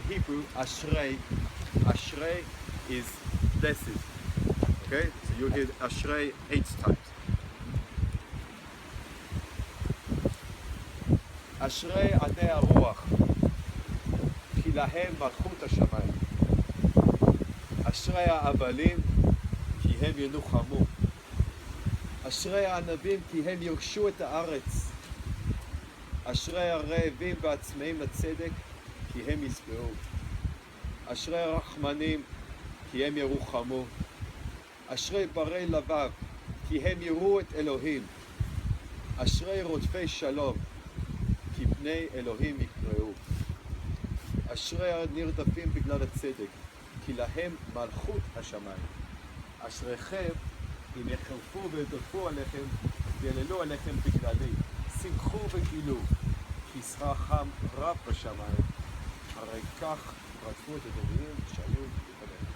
Hebrew, Ashrei. Ashrei is blessed. Okay? So you hear Ashrei 8 times. אשרי עדי הרוח, כי להם מלכות השמיים. אשרי האבלים, כי הם ינוחמו. אשרי הענבים, כי הם ירשו את הארץ. אשרי הרעבים והצמאים לצדק, כי הם ישבעו. אשרי הרחמנים, כי הם ירוחמו. אשרי ברי לבב, כי הם יראו את אלוהים. אשרי רודפי שלום, כי פני אלוהים יקראו. אשרי הנרדפים בגלל הצדק, כי להם מלכות השמיים. אשריכם אם יחרפו וירדפו עליכם ויללו עליכם בגללי. שמחו וגילו, כי שכרכם רב בשמיים. הרי כך רדפו את הנביאים שהיו לפניהם.